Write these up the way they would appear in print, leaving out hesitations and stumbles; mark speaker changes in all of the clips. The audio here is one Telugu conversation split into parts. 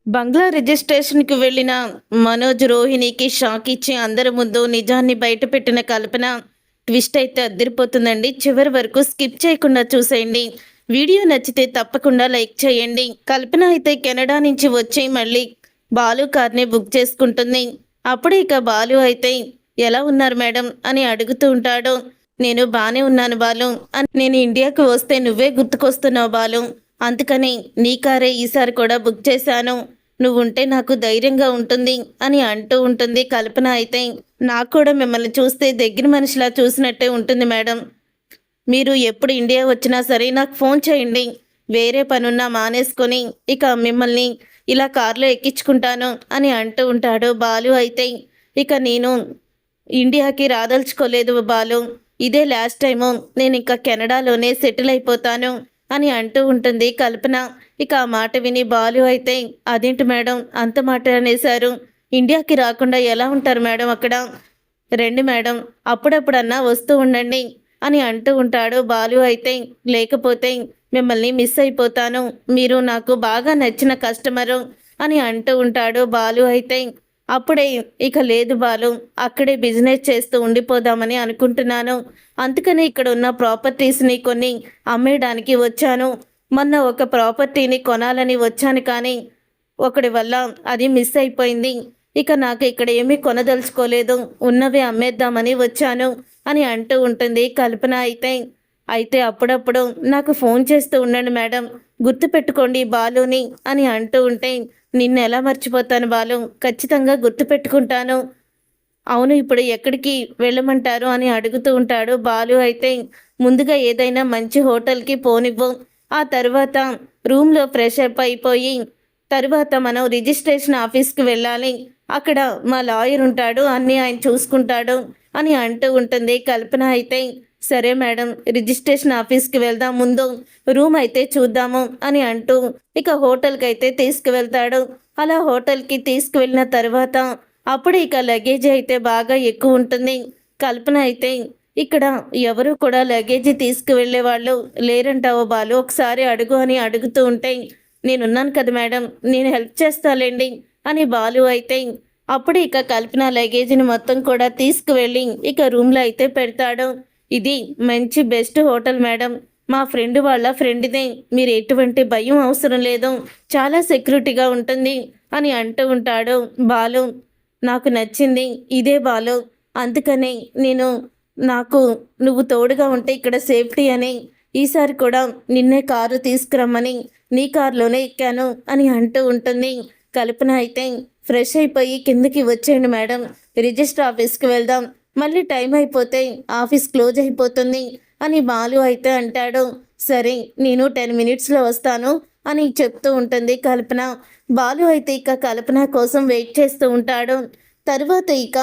Speaker 1: బంగ్లా రిజిస్ట్రేషన్‌కి వెళ్ళిన మనోజ్, రోహిణికి షాక్ ఇచ్చి అందరి ముందు నిజాన్ని బయటపెట్టిన కల్పన ట్విస్ట్ అయితే అదిరిపోతుందండి. చివరి వరకు స్కిప్ చేయకుండా చూసేయండి. వీడియో నచ్చితే తప్పకుండా లైక్ చేయండి. కల్పన అయితే కెనడా నుంచి వచ్చి మళ్ళీ బాలు కార్‌ని బుక్ చేసుకుంటుంది. అప్పుడే ఇక బాలు అయితే "ఎలా ఉన్నారు మేడం" అని అడుగుతూ ఉంటాడు. "నేను బానే ఉన్నాను బాలు. నేను ఇండియాకి వస్తే నువ్వే గుర్తుకొస్తున్నావు బాలు. అందుకని నీ కారే ఈసారి కూడా బుక్ చేశాను. నువ్వుంటే నాకు ధైర్యంగా ఉంటుంది" అని అంటూ ఉంటుంది కల్పన అయితే. "నాకు కూడా మిమ్మల్ని చూస్తే దగ్గర మనిషిలా చూసినట్టే ఉంటుంది మేడం. మీరు ఎప్పుడు ఇండియా వచ్చినా సరే నాకు ఫోన్ చేయండి. వేరే పనున్నా మానేసుకొని ఇక మిమ్మల్ని ఇలా కార్‌లో ఎక్కించుకుంటాను" అని అంటూ ఉంటాడు బాలు అయితే. "ఇక నేను ఇండియాకి రాదలుచుకోలేదు బాలు. ఇదే లాస్ట్ టైము. నేనింక కెనడాలోనే సెటిల్ అయిపోతాను" అని అంటూ ఉంటుంది కల్పన. ఇక ఆ మాట విని బాలు అయితే, "అదేంటి మేడం అంత మాట అనేశారు? ఇండియాకి రాకుండా ఎలా ఉంటారు మేడం అక్కడ? రండి మేడం, అప్పుడప్పుడన్నా వస్తూ ఉండండి" అని అంటూ ఉంటాడు బాలు అయితే. "లేకపోతే మిమ్మల్ని మిస్ అయిపోతాను. మీరు నాకు బాగా నచ్చిన కస్టమరు" అని అంటూ ఉంటాడు బాలు అయితే. అప్పుడే "ఇక లేదు బాలు, అక్కడే బిజినెస్ చేస్తూ ఉండిపోదామని అనుకుంటున్నాను. అందుకని ఇక్కడ ఉన్న ప్రాపర్టీస్‌ని కొన్ని అమ్మేయడానికి వచ్చాను. మొన్న ఒక ప్రాపర్టీని కొనాలని వచ్చాను కానీ ఒకడి వల్ల అది మిస్ అయిపోయింది. ఇక నాకు ఇక్కడ ఏమీ కొనదలుచుకోలేదు. ఉన్నవి అమ్మేద్దామని వచ్చాను" అని అంటూ ఉంటుంది కల్పన అయితే. "అయితే అప్పుడప్పుడు నాకు ఫోన్ చేస్తూ ఉండండి మేడం. గుర్తుపెట్టుకోండి బాలుని" అని అంటూ ఉంటే, "నిన్నెలా మర్చిపోతాను బాలు, ఖచ్చితంగా గుర్తుపెట్టుకుంటాను. అవును, ఇప్పుడు ఎక్కడికి వెళ్ళమంటారు" అని అడుగుతూ ఉంటాడు బాలు అయితే. "ముందుగా ఏదైనా మంచి హోటల్‌కి పోనివ్వు. ఆ తర్వాత రూమ్‌లో ఫ్రెష్ అప్ అయిపోయి తరువాత మనం రిజిస్ట్రేషన్ ఆఫీస్‌కి వెళ్ళాలి. అక్కడ మా లాయర్ ఉంటాడు. అన్నీ ఆయన చూసుకుంటాడు" అని అంటూ ఉంటుంది కల్పన అయితే. "సరే మేడం, రిజిస్ట్రేషన్ ఆఫీస్‌కి వెళ్దాం. ముందు రూమ్ అయితే చూద్దాము" అని అంటూ ఇక హోటల్‌కైతే తీసుకువెళ్తాడు. అలా హోటల్‌కి తీసుకువెళ్ళిన తర్వాత అప్పుడు ఇక లగేజ్ అయితే బాగా ఎక్కువ ఉంటుంది. కల్పన అయితే, "ఇక్కడ ఎవరు కూడా లగేజీ తీసుకువెళ్ళే వాళ్ళు లేరంటావా బాలు? ఒకసారి అడుగు" అని అడుగుతూ ఉంటే, "నేనున్నాను కదా మేడం, నేను హెల్ప్ చేస్తాలేండి" అని బాలు అయితే. అప్పుడు ఇక కల్పన లగేజీని మొత్తం కూడా తీసుకువెళ్ళి ఇక రూమ్‌లో అయితే పెడతాడు. "ఇది మంచి బెస్ట్ హోటల్ మేడం. మా ఫ్రెండ్ వాళ్ళ ఫ్రెండ్‌దే. మీరు ఎటువంటి భయం అవసరం లేదు. చాలా సెక్యూరిటీగా ఉంటుంది" అని అంటూ ఉంటాడు బాలు. "నాకు నచ్చింది ఇదే బాలు. అందుకనే నేను నాకు నువ్వు తోడుగా ఉంటే ఇక్కడ సేఫ్టీ అని ఈసారి కూడా నిన్నే కారు తీసుకురమ్మని నీ కారులోనే ఎక్కాను" అని అంటూ ఉంటుంది కల్పన అయితే. "ఫ్రెష్ అయిపోయి కిందకి వచ్చేయండి మేడం, రిజిస్టర్ ఆఫీస్‌కి వెళ్దాం. మళ్ళీ టైం అయిపోతే ఆఫీస్ క్లోజ్ అయిపోతుంది" అని బాలు అయితే అంటాడు. "సరే, నేను 10 మినిట్స్‌లో వస్తాను" అని చెప్తూ ఉంటుంది కల్పన. బాలు అయితే ఇక కల్పన కోసం వెయిట్ చేస్తూ ఉంటాడు. తరువాత ఇక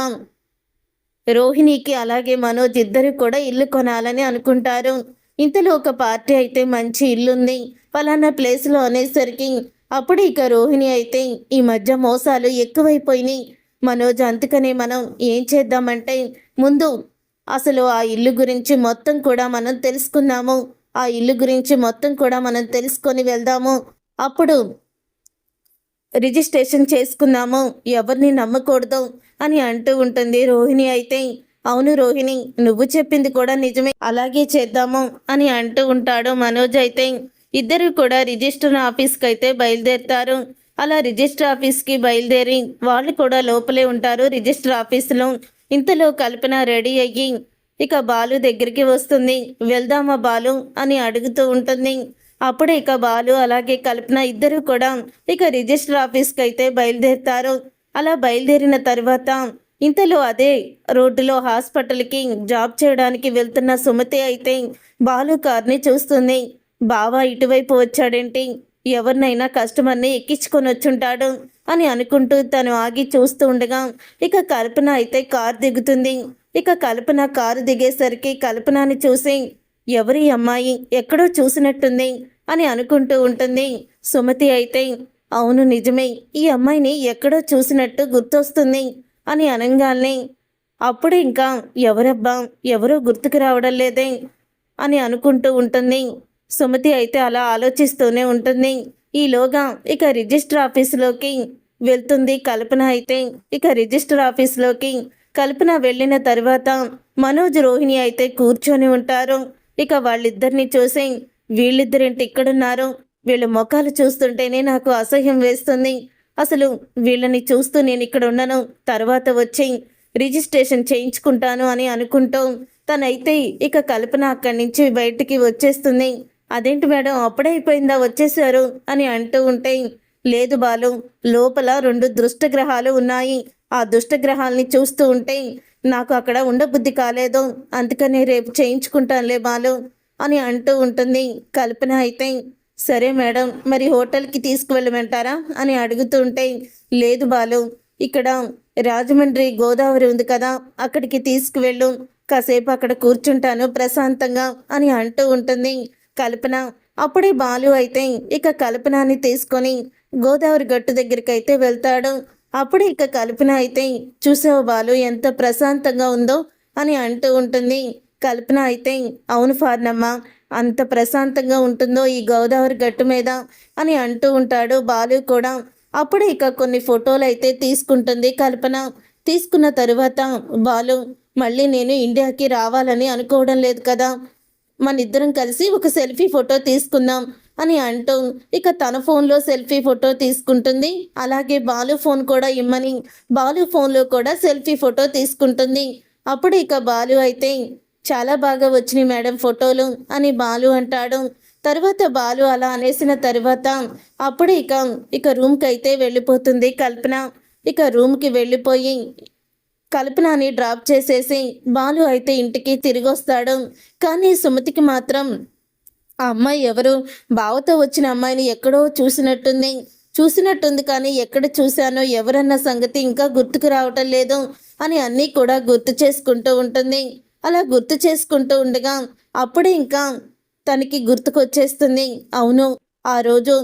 Speaker 1: రోహిణికి అలాగే మనోజ్ ఇద్దరు కూడా ఇల్లు కొనాలని అనుకుంటారు. ఇంతలో ఒక పార్టీ అయితే మంచి ఇల్లుంది ఫలానా ప్లేస్‌లో అనేసరికి అప్పుడు ఇక రోహిణి అయితే, "ఈ మధ్య మోసాలు ఎక్కువైపోయినాయి మనోజ్. అందుకనే మనం ఏం చేద్దామంటే ముందు అసలు ఆ ఇల్లు గురించి మొత్తం కూడా మనం తెలుసుకుందాము. ఆ ఇల్లు గురించి మొత్తం కూడా మనం తెలుసుకొని వెళ్దాము. అప్పుడు రిజిస్ట్రేషన్ చేసుకుందాము. ఎవరిని నమ్మకూడదు" అని అంటూ ఉంటుంది రోహిణి అయితే. "అవును రోహిణి, నువ్వు చెప్పింది కూడా నిజమే. అలాగే చేద్దాము" అని అంటూ ఉంటాడు మనోజ్ అయితే. ఇద్దరు కూడా రిజిస్టర్ ఆఫీస్‌కి అయితే బయలుదేరుతారు. అలా రిజిస్టర్ ఆఫీస్‌కి బయలుదేరి వాళ్ళు కూడా లోపలే ఉంటారు రిజిస్టర్ ఆఫీస్‌లో. ఇంతలో కల్పన రెడీ అయ్యి ఇక బాలు దగ్గరికి వస్తుంది. "వెళ్దామా బాలు" అని అడుగుతూ ఉంటుంది. అప్పుడే ఇక బాలు అలాగే కల్పన ఇద్దరు కూడా ఇక రిజిస్టర్ ఆఫీస్‌కి అయితే బయలుదేరుతారు. అలా బయలుదేరిన తర్వాత ఇంతలో అదే రోడ్డులో హాస్పిటల్‌కి జాబ్ చేయడానికి వెళ్తున్న సుమతి అయితే బాలు కార్‌ని చూస్తుంది. "బావ ఇటువైపు వచ్చాడేంటి? ఎవరినైనా కస్టమర్‌ని ఎక్కించుకొని వచ్చుంటాడు" అని అనుకుంటూ తను ఆగి చూస్తూ ఉండగా ఇక కల్పన అయితే కారు దిగుతుంది. ఇక కల్పన కారు దిగేసరికి కల్పనని చూసి, "ఎవరి అమ్మాయి? ఎక్కడో చూసినట్టుంది" అని అనుకుంటూ ఉంటుంది. సుమతి అయితే, "అవును నిజమే, ఈ అమ్మాయిని ఎక్కడో చూసినట్టు గుర్తొస్తుంది" అని అనంగాల్నే అప్పుడు ఇంకా "ఎవరబ్బా, ఎవరో గుర్తుకు రావడం లేదే" అని అనుకుంటూ ఉంటుంది. సుమతి అయితే అలా ఆలోచిస్తూనే ఉంటుంది. ఈలోగా ఇక రిజిస్టర్ ఆఫీసులోకి వెళ్తుంది కల్పన. అయితే ఇక రిజిస్టర్ ఆఫీసులోకి కల్పన వెళ్ళిన తర్వాత మనోజ్, రోహిణి అయితే కూర్చొని ఉంటారు. ఇక వాళ్ళిద్దరిని చూసి వీళ్ళిద్దరేంటి ఇక్కడున్నారు, వీళ్ళ ముఖాలు చూస్తుంటేనే నాకు అసహ్యం వేస్తుంది. అసలు వీళ్ళని చూస్తూ నేను ఇక్కడ ఉండను, తర్వాత వచ్చి రిజిస్ట్రేషన్ చేయించుకుంటాను అని అనుకుంటూ తనైతే ఇక కల్పన అక్కడి నుంచి బయటికి వచ్చేస్తుంది. అదేంటి మేడం అప్పుడే అయిపోయిందా, వచ్చేసారు అని అంటూ ఉంటే, లేదు బాలు, లోపల 2 దుష్టగ్రహాలు ఉన్నాయి. ఆ దుష్టగ్రహాల్ని చూస్తూ ఉంటే నాకు అక్కడ ఉండబుద్ధి కాలేదు, అందుకనే రేపు చేయించుకుంటానులే బాలు అని అంటూ ఉంటుంది కల్పన. అయితే సరే మేడం, మరి హోటల్కి తీసుకువెళ్ళమంటారా అని అడుగుతూ ఉంటే, లేదు బాలు, ఇక్కడ రాజమండ్రి గోదావరి ఉంది కదా, అక్కడికి తీసుకువెళ్ళు, కాసేపు అక్కడ కూర్చుంటాను ప్రశాంతంగా అని అంటూ ఉంటుంది కల్పన. అప్పుడే బాలు అయితే ఇక కల్పనని తీసుకొని గోదావరి గట్టు దగ్గరికి అయితే వెళ్తాడు. అప్పుడే ఇక కల్పన అయితే, చూసావు బాలు ఎంత ప్రశాంతంగా ఉందో అని అంటూ ఉంటుంది కల్పన. అయితే అవును ఫార్నమ్మ, అంత ప్రశాంతంగా ఉంటుందో ఈ గోదావరి గట్టు మీద అని అంటూ ఉంటాడు బాలు కూడా. అప్పుడే ఇక కొన్ని ఫోటోలు అయితే తీసుకుంటుంది కల్పన. తీసుకున్న తరువాత, బాలు, మళ్ళీ నేను ఇండియాకి రావాలని అనుకోవడం లేదు కదా, మన ఇద్దరం కలిసి ఒక సెల్ఫీ ఫోటో తీసుకుందాం అని అంటూ ఇక తన ఫోన్లో సెల్ఫీ ఫోటో తీసుకుంటుంది. అలాగే బాలు ఫోన్ కూడా ఇమ్మని బాలు ఫోన్లో కూడా సెల్ఫీ ఫోటో తీసుకుంటుంది. అప్పుడు ఇక బాలు అయితే, చాలా బాగా వచ్చినాయి మేడం ఫోటోలు అని బాలు అంటాడు. తర్వాత బాలు అలా అనేసిన తర్వాత అప్పుడు ఇక రూమ్కి అయితే వెళ్ళిపోతుంది కల్పన. ఇక రూమ్కి వెళ్ళిపోయి కల్పనని డ్రాప్ చేసేసి బాలు అయితే ఇంటికి తిరిగి వస్తాడు. కానీ సుమతికి మాత్రం ఆ అమ్మాయి ఎవరు, బావతో వచ్చిన అమ్మాయిని ఎక్కడో చూసినట్టుంది కానీ ఎక్కడ చూశానో ఎవరన్న సంగతి ఇంకా గుర్తుకు రావటం లేదు అని అన్నీ కూడా గుర్తు చేసుకుంటూ ఉంటుంది. అలా గుర్తు చేసుకుంటూ ఉండగా అప్పుడే ఇంకా తనకి గుర్తుకొచ్చేస్తుంది, అవును ఆ రోజు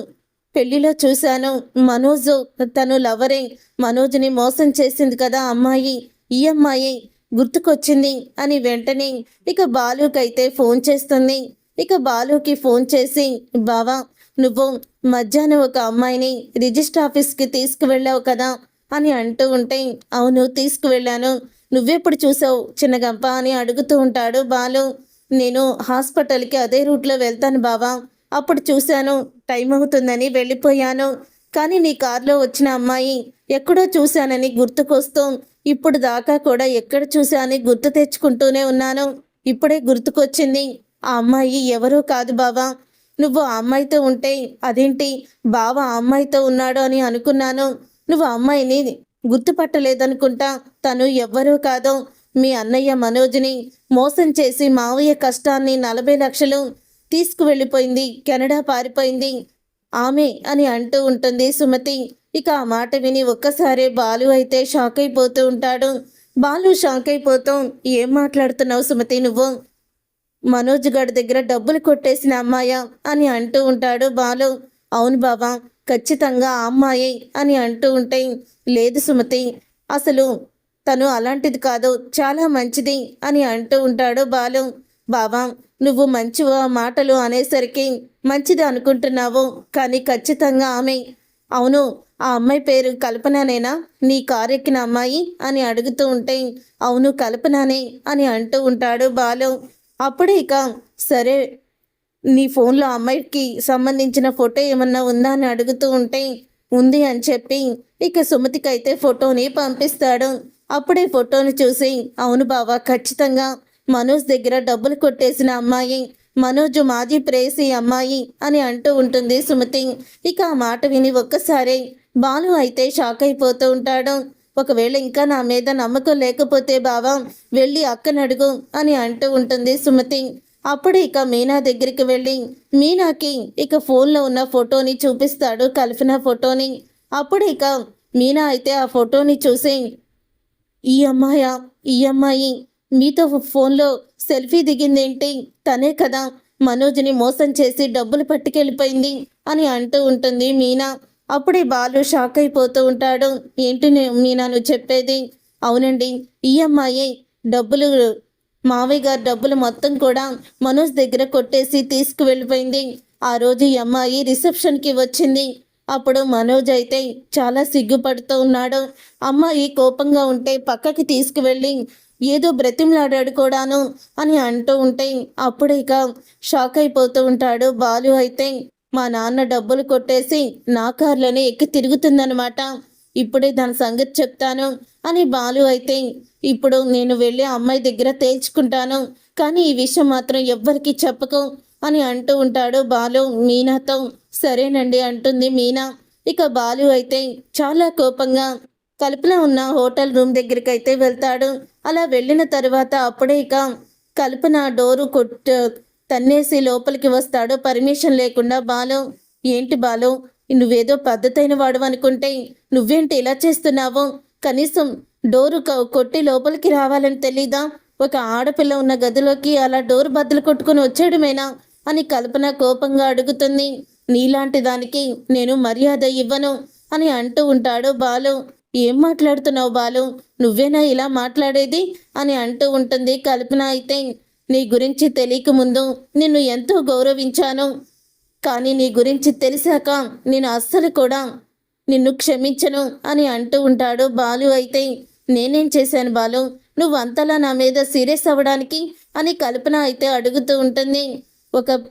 Speaker 1: పెళ్లిలో చూశాను, మనోజు తను లవరే, మనోజ్ని మోసం చేసింది కదా అమ్మాయి, ఈ అమ్మాయి గుర్తుకొచ్చింది అని వెంటనే ఇక బాలుకైతే ఫోన్ చేస్తుంది. ఇక బాలుకి ఫోన్ చేసి, బావా, నువ్వు మధ్యాహ్నం ఒక అమ్మాయిని రిజిస్టర్ ఆఫీస్కి తీసుకువెళ్ళావు కదా అని అంటూ ఉంటే, అవును తీసుకువెళ్ళాను, నువ్వెప్పుడు చూసావు చిన్నగంప అని అడుగుతూ ఉంటాడు బాలు. నేను హాస్పిటల్కి అదే రూట్లో వెళ్తాను బావా, అప్పుడు చూశాను, టైం అవుతుందని వెళ్ళిపోయాను, కానీ నీ కారులో వచ్చిన అమ్మాయి ఎక్కడో చూశానని గుర్తుకొస్తూ ఇప్పుడు దాకా కూడా ఎక్కడ చూశానని గుర్తు తెచ్చుకుంటూనే ఉన్నాను, ఇప్పుడే గుర్తుకొచ్చింది, ఆ అమ్మాయి ఎవరో కాదు బావా, నువ్వు ఆ అమ్మాయితో ఉంటే అదేంటి బావ ఆ అమ్మాయితో ఉన్నాడు అని అనుకున్నాను, నువ్వు ఆ అమ్మాయిని గుర్తుపట్టలేదనుకుంటా, తను ఎవ్వరూ కాదో మీ అన్నయ్య మనోజ్ని మోసం చేసి మావయ్య కష్టాన్ని 40 లక్షలు తీసుకువెళ్ళిపోయింది, కెనడా పారిపోయింది ఆమె అని అంటూ ఉంటుంది సుమతి. ఇక ఆ మాట విని ఒక్కసారే బాలు అయితే షాక్ అయిపోతూ ఉంటాడు. బాలు షాక్ అయిపోతూ, ఏం మాట్లాడుతున్నావు సుమతి నువ్వు, మనోజ్ గడి దగ్గర డబ్బులు కొట్టేసిన అమ్మాయా అని అంటూ ఉంటాడు బాలు. అవును బాబా, ఖచ్చితంగా ఆ అమ్మాయి అని అంటూ ఉంటే, లేదు సుమతి, అసలు తను అలాంటిది కాదు, చాలా మంచిది అని అంటూ ఉంటాడు బాలు. బాబా, నువ్వు మంచి మాటలు అనేసరికి మంచిది అనుకుంటున్నావు, కానీ ఖచ్చితంగా ఆమె. అవును, ఆ అమ్మాయి పేరు కల్పననేనా, నీ కారు ఎక్కిన అమ్మాయి అని అడుగుతూ ఉంటే, అవును కల్పననే అని అంటూ ఉంటాడు బాలు. అప్పుడే సరే, నీ ఫోన్లో అమ్మాయికి సంబంధించిన ఫోటో ఏమన్నా ఉందా అని అడుగుతూ ఉంటే, ఉంది అని చెప్పి ఇక సుమతికైతే ఫోటోని పంపిస్తాడు. అప్పుడే ఫోటోని చూసి, అవును బావా, ఖచ్చితంగా మనోజ్ దగ్గర డబ్బులు కొట్టేసిన అమ్మాయి, మనోజ్ మాజీ ప్రేయసి అమ్మాయి అని అంటూ ఉంటుంది సుమతి. ఇక ఆ మాట విని ఒక్కసారి బాలు అయితే షాక్ అయిపోతూ ఉంటాడు. ఒకవేళ ఇంకా నా మీద నమ్మకం లేకపోతే బావా, వెళ్ళి అక్కని అడుగు అని అంటూ ఉంటుంది సుమతి. అప్పుడు మీనా దగ్గరికి వెళ్ళి మీనాకి ఫోన్లో ఉన్న ఫోటోని చూపిస్తాడు, కల్పన ఫోటోని. అప్పుడు మీనా అయితే ఆ ఫోటోని చూసి, ఈ అమ్మాయి మీతో ఫోన్లో సెల్ఫీ దిగిందేంటి, తనే కదా మనోజ్ని మోసం చేసి డబ్బులు పట్టుకెళ్ళిపోయింది అని అంటూ ఉంటుంది మీనా. అప్పుడే బాలు షాక్ అయిపోతూ ఉంటాడు. ఏంటి మీనా నువ్వు చెప్పేది, అవునండి, ఈ అమ్మాయి డబ్బులు, మావయ్య గారు డబ్బులు మొత్తం కూడా మనోజ్ దగ్గర కొట్టేసి తీసుకువెళ్ళిపోయింది, ఆ రోజు ఈ అమ్మాయి రిసెప్షన్కి వచ్చింది. అప్పుడు మనోజ్ అయితే చాలా సిగ్గుపడుతూ ఉన్నాడు. అమ్మాయి కోపంగా ఉంటే పక్కకి తీసుకువెళ్ళి ఏదో బ్రతిమలాడాడు కూడాను అని అంటూ ఉంటే అప్పుడు ఇక షాక్ అయిపోతూ ఉంటాడు బాలు అయితే. మా నాన్న డబ్బులు కొట్టేసి నా కార్లోనే ఎక్కి తిరుగుతుందనమాట. ఇప్పుడే దాని సంగతి చెప్తాను అని బాలు అయితే, ఇప్పుడు నేను వెళ్ళి అమ్మాయి దగ్గర తేల్చుకుంటాను, కానీ ఈ విషయం మాత్రం ఎవ్వరికీ చెప్పకు అని అంటూ ఉంటాడు బాలు మీనాతో. సరేనండి అంటుంది మీనా. ఇక బాలు అయితే చాలా కోపంగా కల్పన ఉన్న హోటల్ రూమ్ దగ్గరికి అయితే వెళ్తాడు. అలా వెళ్ళిన తర్వాత అప్పుడే ఇక కల్పన డోరు తన్నేసి లోపలికి వస్తాడు పర్మిషన్ లేకుండా బాలు. ఏంటి బాలు, నువ్వేదో పద్ధతైన వాడు అనుకుంటే నువ్వేంటి ఇలా చేస్తున్నావు? కనీసం డోరు కొట్టి లోపలికి రావాలని తెలీదా? ఒక ఆడపిల్ల ఉన్న గదిలోకి అలా డోరు బద్దలు కొట్టుకుని వచ్చేయడమేనా అని కల్పన కోపంగా అడుగుతుంది. నీలాంటి దానికి నేను మర్యాద ఇవ్వను అని అంటూ ఉంటాడు బాలు. ఏం మాట్లాడుతున్నావు బాలు, నువ్వేనా ఇలా మాట్లాడేది అని అంటూ ఉంటుంది కల్పన అయితే. నీ గురించి తెలియక ముందు నిన్ను ఎంతో గౌరవించాను, కానీ నీ గురించి తెలిసాక నేను అస్సలు కూడా నిన్ను క్షమించను అని అంటూ ఉంటాడు బాలు అయితే. నేనేం చేశాను బాలు, నువ్వు అంతలా నా మీద సీరియస్ అవ్వడానికి అని కల్పన అయితే అడుగుతూ ఉంటుంది.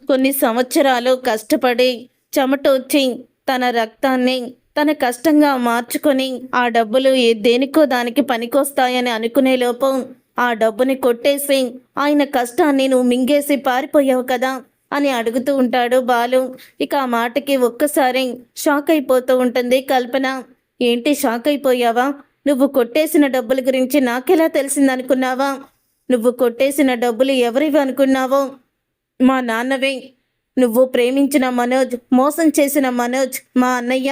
Speaker 1: కొన్ని సంవత్సరాలు కష్టపడి చెమటోడ్చి తన రక్తాన్ని తన కష్టంగా మార్చుకొని ఆ డబ్బులు దేనికో దానికి పనికొస్తాయని అనుకునే లోపం ఆ డబ్బుని కొట్టేసి ఆయన కష్టాన్ని నువ్వు మింగేసి పారిపోయావు కదా అని అడుగుతూ ఉంటాడు బాలు. ఇక ఆ మాటకి ఒక్కసారి షాక్ అయిపోతూ ఉంటుంది కల్పన. ఏంటి షాక్ అయిపోయావా? నువ్వు కొట్టేసిన డబ్బుల గురించి నాకెలా తెలిసిందనుకున్నావా? నువ్వు కొట్టేసిన డబ్బులు ఎవరివి అనుకున్నావో? మా నాన్నవే. నువ్వు ప్రేమించిన మనోజ్, మోసం చేసిన మనోజ్ మా అన్నయ్య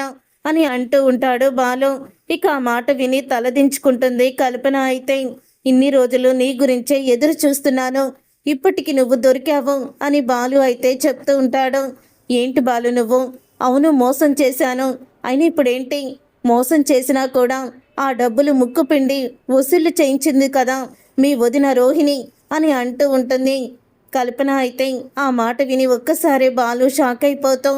Speaker 1: అని అంటూ ఉంటాడు బాలు. ఇక ఆ మాట విని తలదించుకుంటుంది కల్పన అయితే. ఇన్ని రోజులు నీ గురించే ఎదురు చూస్తున్నాను, ఇప్పటికి నువ్వు దొరికావు అని బాలు అయితే చెప్తూ ఉంటాడు. ఏంటి బాలు నువ్వు? అవును మోసం చేశాను, అయినా ఇప్పుడేంటి? మోసం చేసినా కూడా ఆ డబ్బులు ముక్కుపిండి వసూలు చేయించింది కదా మీ వదిన రోహిణి అని అంటూ ఉంటుంది కల్పన అయితే. ఆ మాట విని ఒక్కసారి బాలు షాక్ అయిపోతూ,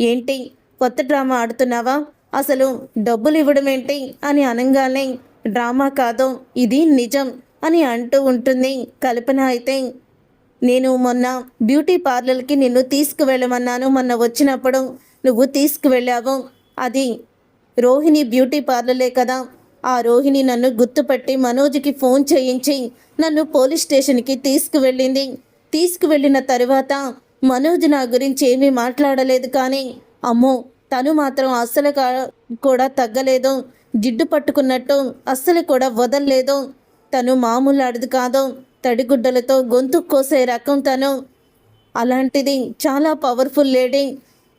Speaker 1: ఏంటి కొత్త డ్రామా ఆడుతున్నావా? అసలు డబ్బులు ఇవ్వడం ఏంటి అని అనగానే, డ్రామా కాదు ఇది నిజం అని అంటూ ఉంటుంది కల్పన అయితే. నేను మొన్న బ్యూటీ పార్లర్కి నిన్ను తీసుకువెళ్ళమన్నాను, మొన్న వచ్చినప్పుడు నువ్వు తీసుకువెళ్ళావు. అది రోహిణి బ్యూటీ పార్లరే కదా. ఆ రోహిణి నన్ను గుర్తుపట్టి మనోజ్కి ఫోన్ చేయించి నన్ను పోలీస్ స్టేషన్కి తీసుకువెళ్ళిన తరువాత మనోజ్ నా గురించి ఏమీ మాట్లాడలేదు, కానీ అమ్మో తను మాత్రం అస్సలు కూడా తగ్గలేదు, జిడ్డు పట్టుకున్నట్టు అస్సలు కూడా వదలలేదు. తను మామూలు అడిది కాదు, తడిగుడ్డలతో గొంతు కోసే రకం తను. అలాంటిది చాలా పవర్ఫుల్ లేడీ,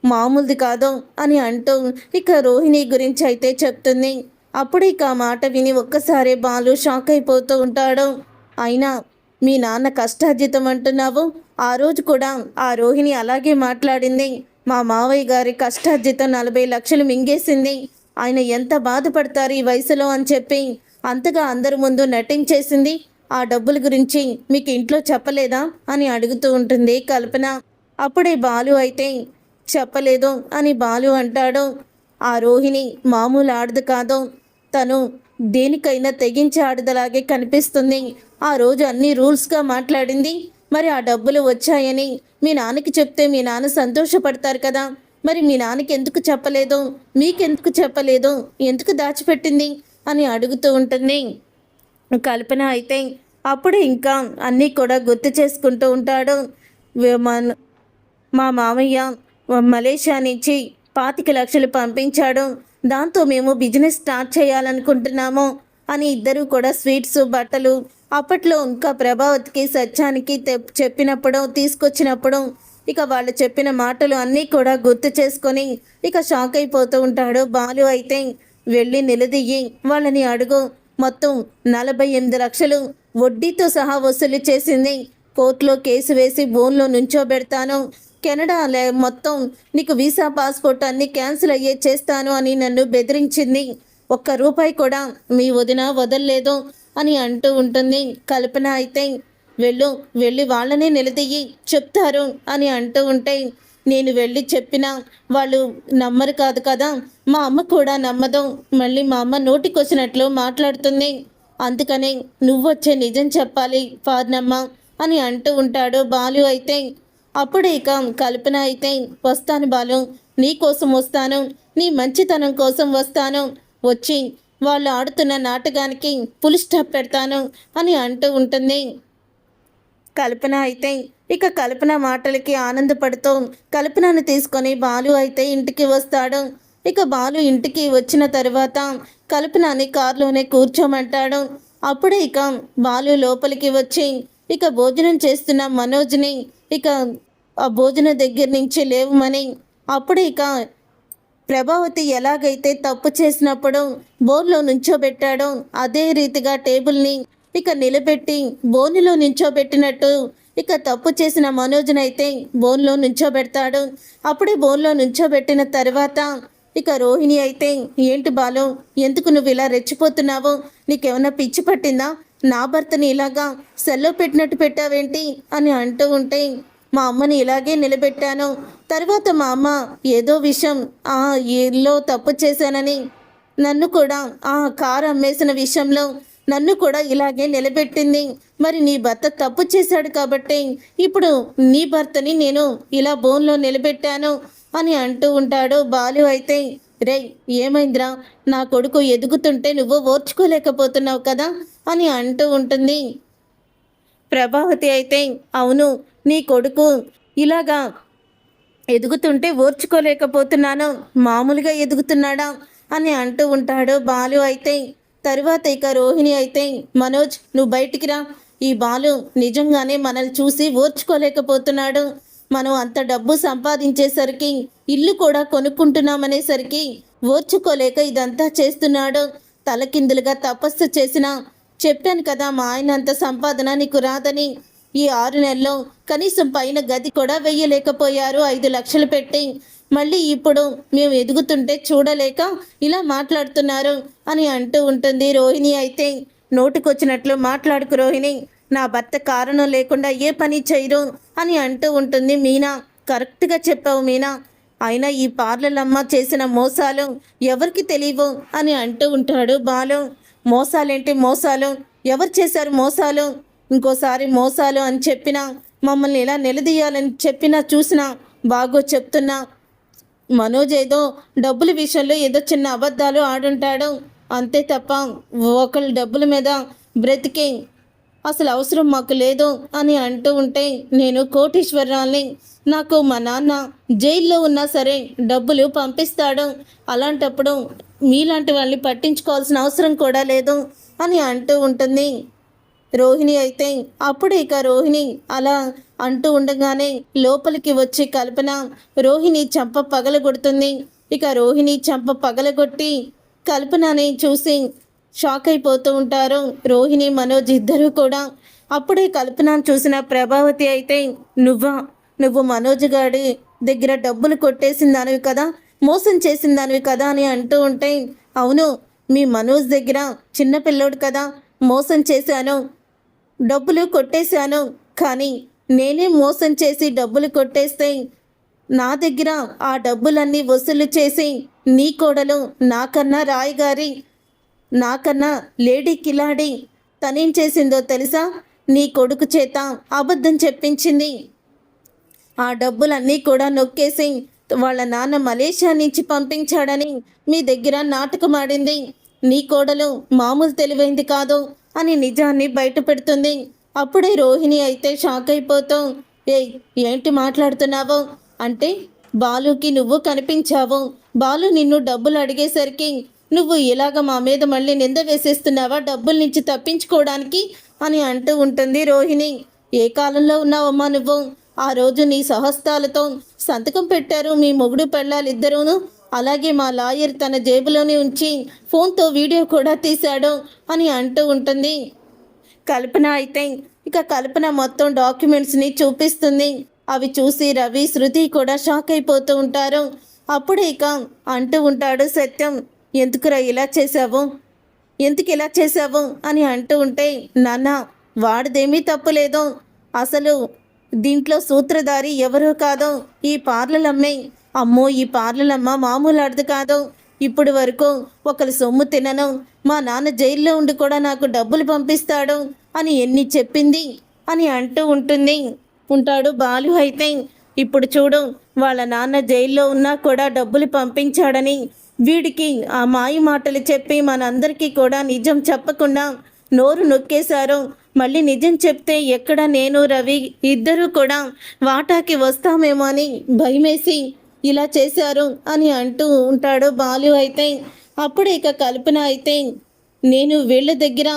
Speaker 1: మామూలుది కాదు అని అంటూ ఇక రోహిణి గురించి అయితే చెప్తుంది. అప్పుడు ఇక ఆ మాట విని ఒక్కసారి బాలు షాక్ అయిపోతూ ఉంటాడు. అయినా మీ నాన్న కష్టార్జితం అంటున్నావు, ఆ రోజు కూడా ఆ రోహిణి అలాగే మాట్లాడింది. మా మావయ్య గారి కష్టార్జితం 40 లక్షలు మింగేసింది, ఆయన ఎంత బాధపడతారు ఈ వయసులో అని చెప్పి అంతగా అందరి ముందు నటించేసింది. ఆ డబ్బుల గురించి మీకు ఇంట్లో చెప్పలేదా అని అడుగుతూ ఉంటుంది కల్పన. అప్పుడే బాలు అయితే చెప్పలేదు అని బాలు అంటాడు. ఆ రోహిణి మామూలు ఆడదు కాదు, తను దేనికైనా తెగించే ఆడదలాగే కనిపిస్తుంది. ఆ రోజు అన్ని రూల్స్గా మాట్లాడింది. మరి ఆ డబ్బులు వచ్చాయని మీ నాన్నకి చెప్తే మీ నాన్న సంతోషపడతారు కదా, మరి మీ నాన్నకి ఎందుకు చెప్పలేదు, మీకెందుకు చెప్పలేదు, ఎందుకు దాచిపెట్టింది అని అడుగుతూ ఉంటుంది కల్పన అయితే. అప్పుడు ఇంకా అన్నీ కూడా గుర్తు చేసుకుంటూ ఉంటాడు. మా మామయ్య మలేషియా నుంచి 25 లక్షలు పంపించాడు, దాంతో మేము బిజినెస్ స్టార్ట్ చేయాలనుకుంటున్నాము అని ఇద్దరు కూడా స్వీట్స్ బట్టలు అప్పట్లో ఇంకా ప్రభావతికి సత్యానికి తీసుకొచ్చినప్పుడు ఇక వాళ్ళు చెప్పిన మాటలు అన్నీ కూడా గుర్తు చేసుకొని ఇక షాక్ అయిపోతూ ఉంటాడు బాలు అయితే. వెళ్ళి నిలదీయి వాళ్ళని అడుగు, మొత్తం 48 లక్షలు వడ్డీతో సహా వసూలు చేసింది. కోర్టులో కేసు వేసి బోన్లో నుంచోబెడతాను, కెనడా మొత్తం నీకు వీసా పాస్పోర్ట్ అన్నీ క్యాన్సిల్ అయ్యే చేస్తాను అని నన్ను బెదిరించింది. ₹1 కూడా మీ వదిన వదలలేదు అని అంటూ ఉంటుంది కల్పన అయితే. వెళ్ళి వాళ్ళనే నిలదీయి చెప్తారు అని అంటూ ఉంటే నేను వెళ్ళి చెప్పినా వాళ్ళు నమ్మరు కాదు కదా, మా అమ్మ కూడా నమ్మదు. మళ్ళీ మా అమ్మ నోటికొచ్చినట్లు మాట్లాడుతుంది. అందుకని నువ్వొచ్చే నిజం చెప్పాలి పార్నమ్మ అని అంటూ ఉంటాడు బాలు అయితే. అప్పుడు ఇక కల్పన అయితే, వస్తాను బాలు, నీ కోసం వస్తాను, నీ మంచితనం కోసం వస్తాను, వచ్చి వాళ్ళు ఆడుతున్న నాటకానికి ఫుల్ స్టాప్ పెడతాను అని అంటూ ఉంటుంది. కల్పన అయితే ఇక కల్పన మాటలకి ఆనందపడుతూ కల్పనను తీసుకొని బాలు అయితే ఇంటికి వస్తాడు. ఇక బాలు ఇంటికి వచ్చిన తర్వాత కల్పనని కారులోనే కూర్చోమంటాడు. అప్పుడే ఇక బాలు లోపలికి వచ్చి ఇక భోజనం చేస్తున్న మనోజ్ని ఇక ఆ భోజనం దగ్గర నుంచి లేవమని, అప్పుడు ఇక ప్రభావతి ఎలాగైతే తప్పు చేసినప్పుడు బోన్లో నుంచోబెట్టాడో అదే రీతిగా టేబుల్ని ఇక నిలబెట్టి బోన్లో నుంచోబెట్టినట్టు ఇక తప్పు చేసిన మనోజ్నైతే బోన్లో నుంచోబెడతాడు. అప్పుడే బోన్లో నుంచోబెట్టిన తర్వాత ఇక రోహిణి అయితే, ఏంటి బాలు, ఎందుకు నువ్వు ఇలా రెచ్చిపోతున్నావు, నీకేమైనా పిచ్చి పట్టిందా, నా భర్తని ఇలాగా సెల్లో పెట్టినట్టు పెట్టావేంటి అని అంటూ ఉంటే, మా అమ్మని ఇలాగే నిలబెట్టాను, తర్వాత మా అమ్మ ఏదో విషయం ఏలో తప్పు చేశానని నన్ను కూడా కారు అమ్మేసిన విషయంలో నన్ను కూడా ఇలాగే నిలబెట్టింది. మరి నీ భర్త తప్పు చేశాడు కాబట్టి ఇప్పుడు నీ భర్తని నేను ఇలా బోన్లో నిలబెట్టాను అని అంటూ ఉంటాడు బాలు అయితే. రే, ఏమైందిరా, నా కొడుకు ఎదుగుతుంటే నువ్వు ఓర్చుకోలేకపోతున్నావు కదా అని అంటూ ఉంటుంది. ప్రభావతి అయితే, అవును, నీ కొడుకు ఇలాగా ఎదుగుతుంటే ఓర్చుకోలేకపోతున్నాను, మామూలుగా ఎదుగుతున్నాడా అని అంటూ ఉంటాడు బాలు అయితే. తరువాత ఇక రోహిణి అయితే, మనోజ్ నువ్వు బయటికి రా, ఈ బాలు నిజంగానే మనల్ని చూసి ఓర్చుకోలేకపోతున్నాడు, మనం అంత డబ్బు సంపాదించేసరికి ఇల్లు కూడా కొనుక్కుంటున్నామనేసరికి ఓర్చుకోలేక ఇదంతా చేస్తున్నాడు, తలకిందులుగా తపస్సు చేసినా చెప్పాను కదా మా ఆయన అంత సంపాదన నీకు రాదని, ఈ 6 నెలల్లో కనీసం పైన గది కూడా వెయ్యలేకపోయారు 5 లక్షలు పెట్టి, మళ్ళీ ఇప్పుడు మేము ఎదుగుతుంటే చూడలేక ఇలా మాట్లాడుతున్నారు అని అంటూ ఉంటుంది రోహిణి అయితే. నోటికొచ్చినట్లు మాట్లాడుకు రోహిణి, నా భర్త కారణం లేకుండా ఏ పని చేయరు అని అంటూ ఉంటుంది మీనా. కరెక్ట్గా చెప్పావు మీనా, అయినా ఈ పార్లర్లమ్మ చేసిన మోసాలు ఎవరికి తెలియవు అని అంటూ ఉంటాడు బాలు. మోసాలేంటి మోసాలు, ఎవరు చేశారు మోసాలు, ఇంకోసారి మోసాలు అని చెప్పినా మమ్మల్ని ఇలా నిలదీయాలని చెప్పినా చూసినా బాగో చెప్తున్నా, మనోజ్ ఏదో డబ్బుల విషయంలో ఏదో చిన్న అబద్ధాలు ఆడుంటాడు అంతే తప్ప ఒకళ్ళ డబ్బుల మీద బ్రతికే అసలు అవసరం మాకు లేదు అని అంటూ ఉంటే, నేను కోటీశ్వరరాల్ని, నాకు మా నాన్న జైల్లో ఉన్నా సరే డబ్బులు పంపిస్తాడు, అలాంటప్పుడు మీలాంటి వాళ్ళని పట్టించుకోవాల్సిన అవసరం కూడా లేదు అని అంటూ ఉంటుంది రోహిణి అయితే. అప్పుడు ఇక రోహిణి అలా అంటూ ఉండగానే లోపలికి వచ్చి కల్పన రోహిణి చంప పగలగొడుతుంది. ఇక రోహిణి చంప పగలగొట్టి కల్పనని చూసి షాక్ అయిపోతూ ఉంటారు రోహిణి మనోజ్ ఇద్దరు కూడా. అప్పుడే కల్పనను చూసిన ప్రభావతి అయితే, నువ్వు మనోజ్ గాడి దగ్గర డబ్బులు కొట్టేసిందానివి కదా, మోసం చేసిందానివి కదా అని అంటూ ఉంటే, అవును, మీ మనోజ్ దగ్గర చిన్నపిల్లోడు కదా, మోసం చేశాను, డబ్బులు కొట్టేశాను, కానీ నేనే మోసం చేసి డబ్బులు కొట్టేస్తే నా దగ్గర ఆ డబ్బులన్నీ వసూలు చేసి నీ కోడలు నాకన్నా రాయగారి, నాకన్నా లేడీ కిలాడి తనేం చేసిందో తెలుసా, నీ కొడుకు చేత అబద్ధం చెప్పించింది, ఆ డబ్బులన్నీ కూడా నొక్కేసి వాళ్ళ నాన్న మలేషియా నుంచి పంపించాడని మీ దగ్గర నాటకం ఆడింది, నీ కోడలు మామూలు తెలివైంది కాదు అని నిజాన్ని బయట పెడుతుంది. అప్పుడే రోహిణి అయితే షాక్ అయిపోతూ, ఏంటి మాట్లాడుతున్నావు అంటే, బాలుకి నువ్వు కనిపించావు, బాలు నిన్ను డబ్బులు అడిగేసరికి నువ్వు ఇలాగ మా మీద మళ్ళీ నింద వేసేస్తున్నావా డబ్బుల నుంచి తప్పించుకోవడానికి అని అంటూ ఉంటుంది రోహిణి. ఏ కాలంలో ఉన్నావమ్మా నువ్వు, ఆ రోజు నీ సహస్తాలతో సంతకం పెట్టారు మీ మొగుడు పెళ్ళాలిద్దరూను, అలాగే మా లాయర్ తన జేబులోనే ఉంచి ఫోన్తో వీడియో కూడా తీశాడు అని అంటూ ఉంటుంది కల్పన అయితే. ఇక కల్పన మొత్తం డాక్యుమెంట్స్ని చూపిస్తుంది. అవి చూసి రవి, శృతి కూడా షాక్ అయిపోతూ ఉంటారు. అప్పుడు ఇక అంటూ ఉంటాడు సత్యం, ఎందుకురా ఇలా చేశావు, ఎందుకు ఇలా చేశావు అని అంటూ ఉంటే, నాన్న వాడిదేమీ తప్పు లేదు, అసలు దీంట్లో సూత్రధారి ఎవరో కాదో ఈ పార్లలమ్మే. అమ్మో, ఈ పార్లలమ్మ మామూలు ఆడదు కాదు. ఇప్పుడు వరకు ఒకరి సొమ్ము తినను, మా నాన్న జైల్లో ఉండి కూడా నాకు డబ్బులు పంపిస్తాడు అని ఎన్ని చెప్పింది అని అంటూ ఉంటాడు బాలు. అయితే ఇప్పుడు చూడు, వాళ్ళ నాన్న జైల్లో ఉన్నా కూడా డబ్బులు పంపించాడని వీడికి ఆ మాయ మాటలు చెప్పి మనందరికీ కూడా నిజం చెప్పకుండా నోరు నొక్కేశారు. మళ్ళీ నిజం చెప్తే ఎక్కడ నేను రవి ఇద్దరూ కూడా వాటాకి వస్తామేమో అని భయమేసి ఇలా చేశారు అని అంటూ ఉంటాడు బాలు. అయితే అప్పుడు ఇక కల్పన అయితే, నేను వీళ్ళ దగ్గర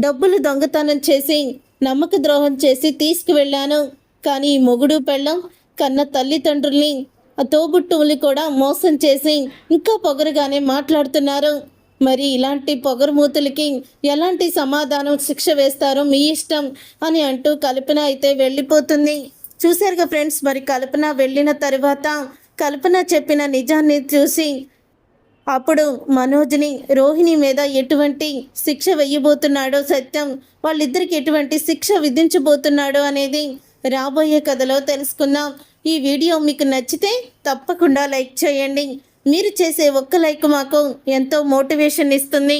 Speaker 1: డబ్బులు దొంగతనం చేసి నమ్మక ద్రోహం చేసి తీసుకువెళ్ళాను, కానీ ఈ మొగుడు పెళ్ళం కన్న తల్లిదండ్రుల్ని ఆ తోబుట్టువుల్ని కూడా మోసం చేసి ఇంకా పొగరుగానే మాట్లాడుతున్నారు. మరి ఇలాంటి పొగరుమూతులకి ఎలాంటి సమాధానం శిక్ష వేస్తారో మీ ఇష్టం అని అంటూ కల్పన అయితే వెళ్ళిపోతుంది. చూశారుగా ఫ్రెండ్స్, మరి కల్పన వెళ్ళిన తర్వాత కల్పన చెప్పిన నిజాన్ని చూసి అప్పుడు మనోజ్ని రోహిణి మీద ఎటువంటి శిక్ష వెయ్యబోతున్నాడో సత్యం, వాళ్ళిద్దరికి ఎటువంటి శిక్ష విధించబోతున్నాడో అనేది రాబోయే కథలో తెలుసుకుందాం. ఈ వీడియో మీకు నచ్చితే తప్పకుండా లైక్ చేయండి. మీరు చేసే ఒక్క లైక్ మాకు ఎంతో మోటివేషన్ ఇస్తుంది.